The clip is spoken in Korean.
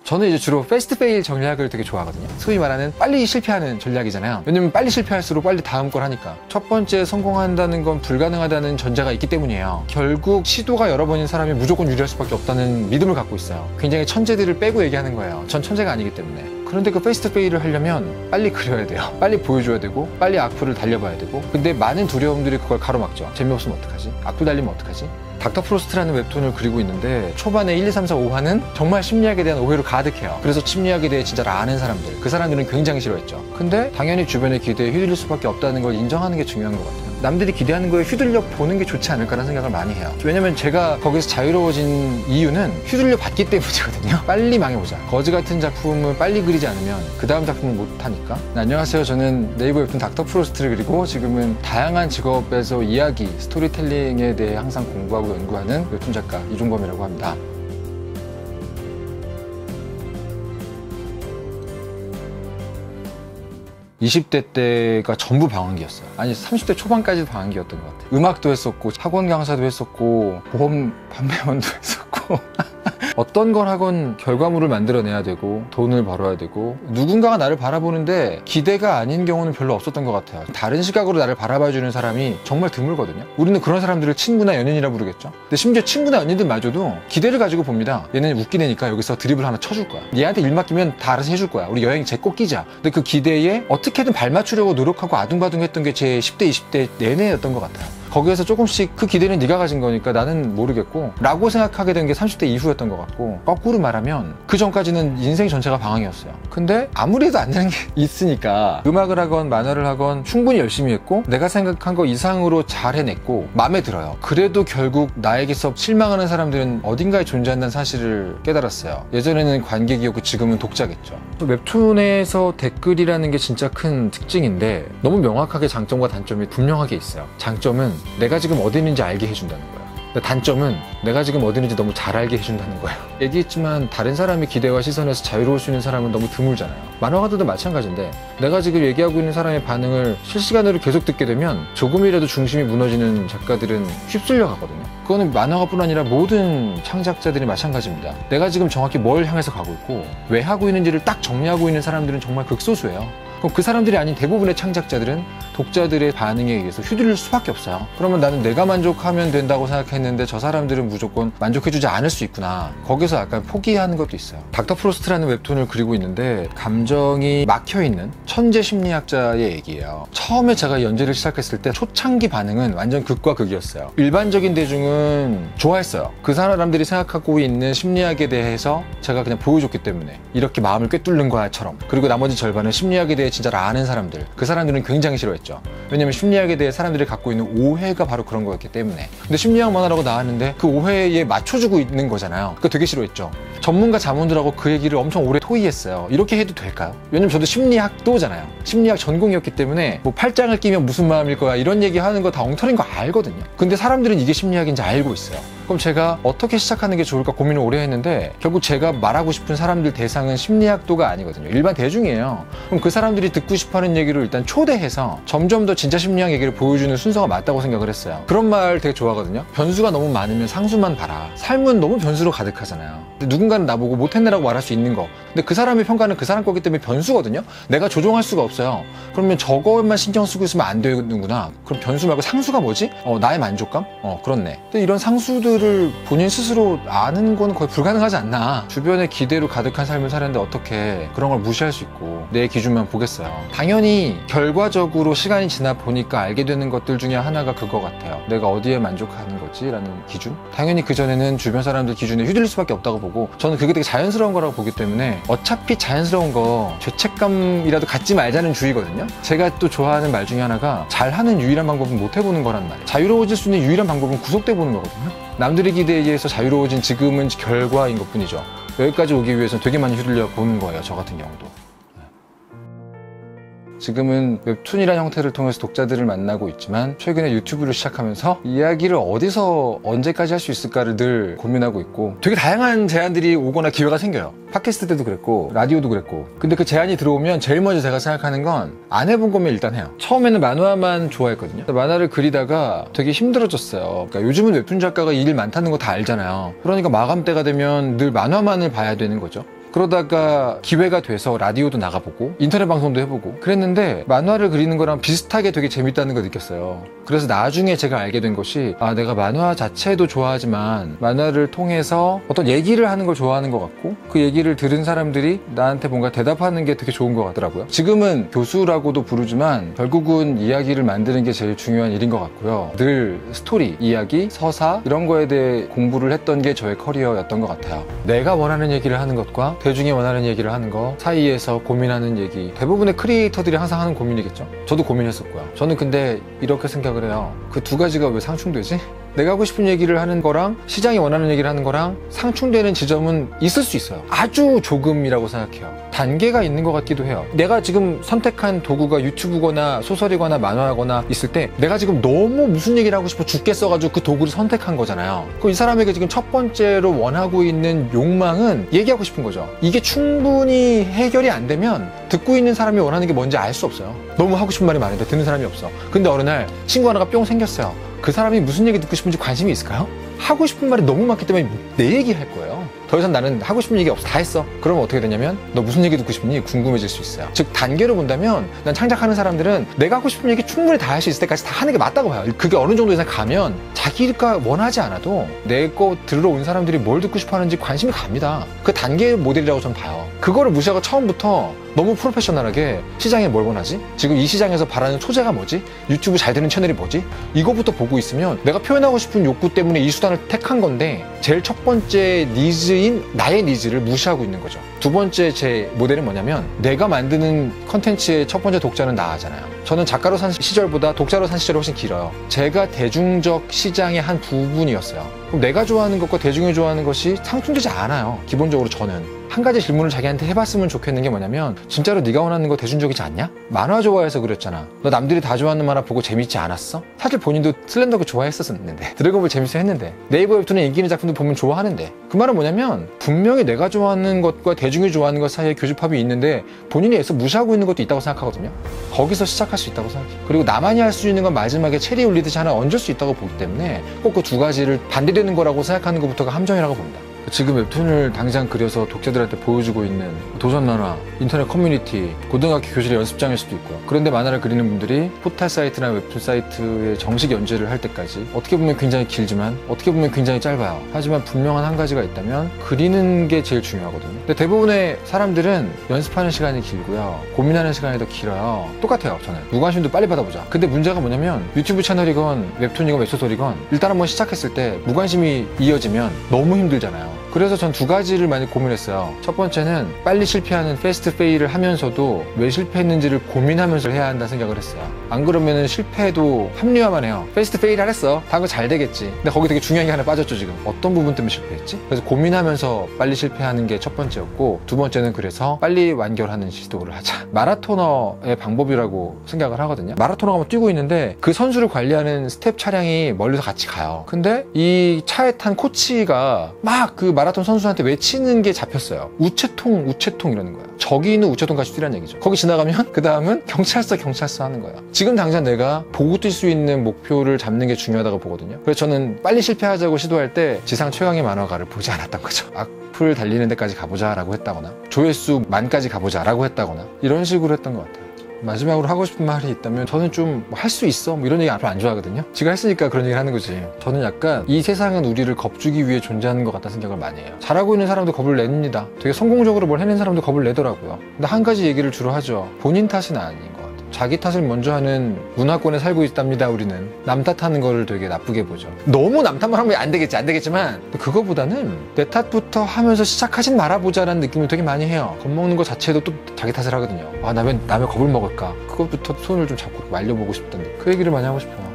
저는 이제 주로 패스트 페일 전략을 되게 좋아하거든요. 소위 말하는 빨리 실패하는 전략이잖아요. 왜냐면 빨리 실패할수록 빨리 다음 걸 하니까. 첫 번째 성공한다는 건 불가능하다는 전제가 있기 때문이에요. 결국 시도가 여러 번인 사람이 무조건 유리할 수밖에 없다는 믿음을 갖고 있어요. 굉장히 천재들을 빼고 얘기하는 거예요. 전 천재가 아니기 때문에. 그런데 그 패스트 페일을 하려면 빨리 그려야 돼요. 빨리 보여줘야 되고 빨리 악플을 달려봐야 되고. 근데 많은 두려움들이 그걸 가로막죠. 재미없으면 어떡하지? 악플 달리면 어떡하지? 닥터 프로스트라는 웹툰을 그리고 있는데 초반에 1, 2, 3, 4, 5화는 정말 심리학에 대한 오해로 가득해요. 그래서 심리학에 대해 진짜 아는 사람들, 그 사람들은 굉장히 싫어했죠. 근데 당연히 주변의 기대에 휘둘릴 수밖에 없다는 걸 인정하는 게 중요한 것 같아요. 남들이 기대하는 거에 휘둘려 보는 게 좋지 않을까라는 생각을 많이 해요. 왜냐면 제가 거기서 자유로워진 이유는 휘둘려 봤기 때문이거든요. 빨리 망해보자. 거지 같은 작품을 빨리 그리지 않으면 그 다음 작품을 못하니까. 네, 안녕하세요. 저는 네이버 웹툰 닥터 프로스트를 그리고 지금은 다양한 직업에서 이야기, 스토리텔링에 대해 항상 공부하고 연구하는 웹툰 작가 이종범이라고 합니다. (20대) 때가 전부 방황기였어요. 아니 30대 초반까지도 방황기였던 것 같아요. 음악도 했었고 학원 강사도 했었고 보험 판매원도 했었고 어떤 걸 하건 결과물을 만들어내야 되고 돈을 벌어야 되고 누군가가 나를 바라보는데 기대가 아닌 경우는 별로 없었던 것 같아요. 다른 시각으로 나를 바라봐주는 사람이 정말 드물거든요. 우리는 그런 사람들을 친구나 연인이라 부르겠죠. 근데 심지어 친구나 연인들마저도 기대를 가지고 봅니다. 얘는 웃긴 애니까 여기서 드립을 하나 쳐줄 거야. 얘한테 일 맡기면 다 알아서 해줄 거야. 우리 여행 꼭 끼자. 근데 그 기대에 어떻게든 발맞추려고 노력하고 아둥바둥했던 게 제 10대, 20대 내내였던 것 같아요. 거기에서 조금씩 그 기대는 네가 가진 거니까 나는 모르겠고 라고 생각하게 된 게 30대 이후였던 것 같고, 거꾸로 말하면 그 전까지는 인생 전체가 방황이었어요. 근데 아무리 해도 안 되는 게 있으니까 음악을 하건 만화를 하건 충분히 열심히 했고 내가 생각한 거 이상으로 잘 해냈고 마음에 들어요. 그래도 결국 나에게서 실망하는 사람들은 어딘가에 존재한다는 사실을 깨달았어요. 예전에는 관객이었고 지금은 독자겠죠. 웹툰에서 댓글이라는 게 진짜 큰 특징인데 너무 명확하게 장점과 단점이 분명하게 있어요. 장점은 내가 지금 어디 있는지 알게 해준다는 거예요. 단점은 내가 지금 어디 있는지 너무 잘 알게 해준다는 거예요. 얘기했지만 다른 사람의 기대와 시선에서 자유로울 수 있는 사람은 너무 드물잖아요. 만화가들도 마찬가지인데 내가 지금 얘기하고 있는 사람의 반응을 실시간으로 계속 듣게 되면 조금이라도 중심이 무너지는 작가들은 휩쓸려 가거든요. 그거는 만화가뿐 아니라 모든 창작자들이 마찬가지입니다. 내가 지금 정확히 뭘 향해서 가고 있고 왜 하고 있는지를 딱 정리하고 있는 사람들은 정말 극소수예요. 그럼 그 사람들이 아닌 대부분의 창작자들은 독자들의 반응에 의해서 휘둘릴 수밖에 없어요. 그러면 나는 내가 만족하면 된다고 생각했는데 저 사람들은 무조건 만족해주지 않을 수 있구나. 거기서 약간 포기하는 것도 있어요. 닥터 프로스트라는 웹툰을 그리고 있는데 감정이 막혀있는 천재 심리학자의 얘기예요. 처음에 제가 연재를 시작했을 때 초창기 반응은 완전 극과 극이었어요. 일반적인 대중은 좋아했어요. 그 사람들이 생각하고 있는 심리학에 대해서 제가 그냥 보여줬기 때문에 이렇게 마음을 꿰뚫는 거야처럼. 그리고 나머지 절반은 심리학에 대해 진짜 아는 사람들, 그 사람들은 굉장히 싫어했죠. 왜냐면 심리학에 대해 사람들이 갖고 있는 오해가 바로 그런 거였기 때문에. 근데 심리학 만화라고 나왔는데 그 오해에 맞춰주고 있는 거잖아요. 그거 되게 싫어했죠. 전문가 자문들하고 그 얘기를 엄청 오래 토의했어요. 이렇게 해도 될까요? 왜냐면 저도 심리학도잖아요. 심리학 전공이었기 때문에 뭐 팔짱을 끼면 무슨 마음일 거야 이런 얘기 하는 거 다 엉터리인 거 알거든요. 근데 사람들은 이게 심리학인지 알고 있어요. 그럼 제가 어떻게 시작하는 게 좋을까 고민을 오래 했는데 결국 제가 말하고 싶은 사람들 대상은 심리학도가 아니거든요. 일반 대중이에요. 그럼 그 사람들이 듣고 싶어하는 얘기를 일단 초대해서 점점 더 진짜 심리학 얘기를 보여주는 순서가 맞다고 생각을 했어요. 그런 말 되게 좋아하거든요. 변수가 너무 많으면 상수만 봐라. 삶은 너무 변수로 가득하잖아요. 누군가는 나보고 못했네라고 말할 수 있는 거, 근데 그 사람의 평가는 그 사람 거기 때문에 변수거든요. 내가 조종할 수가 없어요. 그러면 저거만 신경 쓰고 있으면 안 되는구나. 그럼 변수 말고 상수가 뭐지? 나의 만족감? 그렇네. 근데 이런 상수들을 본인 스스로 아는 건 거의 불가능하지 않나. 주변의 기대로 가득한 삶을 사는데 어떻게 그런 걸 무시할 수 있고 내 기준만 보겠어요. 당연히 결과적으로 시간이 지나 보니까 알게 되는 것들 중에 하나가 그거 같아요. 내가 어디에 만족하는 거지? 라는 기준? 당연히 그전에는 주변 사람들 기준에 휘둘릴 수밖에 없다고 보고 저는 그게 되게 자연스러운 거라고 보기 때문에 어차피 자연스러운 거 죄책감이라도 갖지 말자는 주의거든요. 제가 또 좋아하는 말 중에 하나가 잘하는 유일한 방법은 못 해보는 거란 말이에요. 자유로워질 수 있는 유일한 방법은 구속돼 보는 거거든요. 남들의 기대에 의해서 자유로워진 지금은 결과인 것 뿐이죠. 여기까지 오기 위해서는 되게 많이 휘둘려 보는 거예요. 저 같은 경우도. 지금은 웹툰이라는 형태를 통해서 독자들을 만나고 있지만 최근에 유튜브를 시작하면서 이야기를 어디서 언제까지 할 수 있을까를 늘 고민하고 있고 되게 다양한 제안들이 오거나 기회가 생겨요. 팟캐스트 때도 그랬고 라디오도 그랬고. 근데 그 제안이 들어오면 제일 먼저 제가 생각하는 건 안 해본 거면 일단 해요. 처음에는 만화만 좋아했거든요. 만화를 그리다가 되게 힘들어졌어요. 그러니까 요즘은 웹툰 작가가 일 많다는 거 다 알잖아요. 그러니까 마감 때가 되면 늘 만화만을 봐야 되는 거죠. 그러다가 기회가 돼서 라디오도 나가보고 인터넷 방송도 해보고 그랬는데 만화를 그리는 거랑 비슷하게 되게 재밌다는 걸 느꼈어요. 그래서 나중에 제가 알게 된 것이 내가 만화 자체도 좋아하지만 만화를 통해서 어떤 얘기를 하는 걸 좋아하는 것 같고 그 얘기를 들은 사람들이 나한테 뭔가 대답하는 게 되게 좋은 것 같더라고요. 지금은 교수라고도 부르지만 결국은 이야기를 만드는 게 제일 중요한 일인 것 같고요. 늘 스토리, 이야기, 서사 이런 거에 대해 공부를 했던 게 저의 커리어였던 것 같아요. 내가 원하는 얘기를 하는 것과 대중이 원하는 얘기를 하는 것 사이에서 고민하는 얘기, 대부분의 크리에이터들이 항상 하는 고민이겠죠. 저도 고민했었고요. 저는 근데 이렇게 생각을 해요. 그 두 가지가 왜 상충되지? 내가 하고 싶은 얘기를 하는 거랑 시장이 원하는 얘기를 하는 거랑 상충되는 지점은 있을 수 있어요. 아주 조금이라고 생각해요. 단계가 있는 것 같기도 해요. 내가 지금 선택한 도구가 유튜브거나 소설이거나 만화거나 있을 때 내가 지금 너무 무슨 얘기를 하고 싶어 죽겠어가지고 그 도구를 선택한 거잖아요. 그럼 이 사람에게 지금 첫 번째로 원하고 있는 욕망은 얘기하고 싶은 거죠. 이게 충분히 해결이 안 되면 듣고 있는 사람이 원하는 게 뭔지 알 수 없어요. 너무 하고 싶은 말이 많은데 듣는 사람이 없어. 근데 어느 날 친구 하나가 뿅 생겼어요. 그 사람이 무슨 얘기 듣고 싶은지 관심이 있을까요? 하고 싶은 말이 너무 많기 때문에 내 얘기 할 거예요. 더 이상 나는 하고 싶은 얘기 없어. 다 했어. 그러면 어떻게 되냐면 너 무슨 얘기 듣고 싶니? 궁금해질 수 있어요. 즉 단계로 본다면 난 창작하는 사람들은 내가 하고 싶은 얘기 충분히 다 할 수 있을 때까지 다 하는 게 맞다고 봐요. 그게 어느 정도 이상 가면 자기가 원하지 않아도 내 거 들으러 온 사람들이 뭘 듣고 싶어 하는지 관심이 갑니다. 그 단계 모델이라고 저는 봐요. 그거를 무시하고 처음부터 너무 프로페셔널하게 시장에 뭘 원하지? 지금 이 시장에서 바라는 소재가 뭐지? 유튜브 잘 되는 채널이 뭐지? 이거부터 보고 있으면 내가 표현하고 싶은 욕구 때문에 이 수단을 택한 건데 제일 첫 번째 니즈인 나의 니즈를 무시하고 있는 거죠. 두 번째 제 모델은 뭐냐면 내가 만드는 컨텐츠의 첫 번째 독자는 나잖아요. 저는 작가로 산 시절보다 독자로 산 시절이 훨씬 길어요. 제가 대중적 시장의 한 부분이었어요. 그럼 내가 좋아하는 것과 대중이 좋아하는 것이 상충되지 않아요. 기본적으로 저는. 한 가지 질문을 자기한테 해봤으면 좋겠는 게 뭐냐면 진짜로 네가 원하는 거 대중적이지 않냐? 만화 좋아해서 그랬잖아. 너 남들이 다 좋아하는 만화 보고 재밌지 않았어? 사실 본인도 슬램덩크 좋아했었는데 드래곤볼 재밌어 했는데 네이버 웹툰에 인기 있는 작품들 보면 좋아하는데 그 말은 뭐냐면 분명히 내가 좋아하는 것과 대중이 좋아하는 것 사이에 교집합이 있는데 본인이 애써 무시하고 있는 것도 있다고 생각하거든요. 거기서 시작할 수 있다고 생각해요. 그리고 나만이 할 수 있는 건 마지막에 체리 올리듯이 하나 얹을 수 있다고 보기 때문에 꼭 그 두 가지를 반대되는 거라고 생각하는 것부터가 함정이라고 봅니다. 지금 웹툰을 당장 그려서 독자들한테 보여주고 있는 도전 만화, 인터넷 커뮤니티, 고등학교 교실의 연습장일 수도 있고요. 그런데 만화를 그리는 분들이 포탈 사이트나 웹툰 사이트의 정식 연재를 할 때까지 어떻게 보면 굉장히 길지만 어떻게 보면 굉장히 짧아요. 하지만 분명한 한 가지가 있다면 그리는 게 제일 중요하거든요. 근데 대부분의 사람들은 연습하는 시간이 길고요. 고민하는 시간이 더 길어요. 똑같아요, 저는. 무관심도 빨리 받아보자. 근데 문제가 뭐냐면 유튜브 채널이건 웹툰이건 웹소설이건 일단 한번 시작했을 때 무관심이 이어지면 너무 힘들잖아요. 그래서 전 두 가지를 많이 고민했어요. 첫 번째는 빨리 실패하는 패스트 페일을 하면서도 왜 실패했는지를 고민하면서 해야 한다는 생각을 했어요. 안 그러면 실패해도 합리화만 해요. 패스트 페일 하랬어. 다음 거 잘 되겠지. 근데 거기 되게 중요한 게 하나 빠졌죠, 지금. 어떤 부분 때문에 실패했지? 그래서 고민하면서 빨리 실패하는 게 첫 번째였고 두 번째는 그래서 빨리 완결하는 시도를 하자. 마라토너의 방법이라고 생각을 하거든요. 마라토너가 뭐 뛰고 있는데 그 선수를 관리하는 스텝 차량이 멀리서 같이 가요. 근데 이 차에 탄 코치가 막 그 마라톤 선수한테 외치는 게 잡혔어요. 우체통 이러는 거야. 저기 있는 우체통 같이 뛰라는 얘기죠. 거기 지나가면 그 다음은 경찰서 하는 거야. 지금 당장 내가 보고 뛸 수 있는 목표를 잡는 게 중요하다고 보거든요. 그래서 저는 빨리 실패하자고 시도할 때 지상 최강의 만화가를 보지 않았던 거죠. 악플 달리는 데까지 가보자 라고 했다거나 조회수 만까지 가보자 라고 했다거나 이런 식으로 했던 것 같아요. 마지막으로 하고 싶은 말이 있다면 저는 좀 할 수 있어 뭐 이런 얘기 별로 안 좋아하거든요. 지가 했으니까 그런 얘기를 하는 거지. 저는 약간 이 세상은 우리를 겁주기 위해 존재하는 것 같다는 생각을 많이 해요. 잘하고 있는 사람도 겁을 냅니다. 되게 성공적으로 뭘 해낸 사람도 겁을 내더라고요. 근데 한 가지 얘기를 주로 하죠. 본인 탓은 아닌 것 같아요. 자기 탓을 먼저 하는 문화권에 살고 있답니다. 우리는 남 탓하는 거를 되게 나쁘게 보죠. 너무 남 탓만 하면 안 되겠지만 그거보다는 내 탓부터 하면서 시작하진 말아보자라는 느낌을 되게 많이 해요. 겁먹는 것 자체도 또 자기 탓을 하거든요. 남의 겁을 먹을까? 그것부터 손을 좀 잡고 말려보고 싶던데 그 얘기를 많이 하고 싶어요.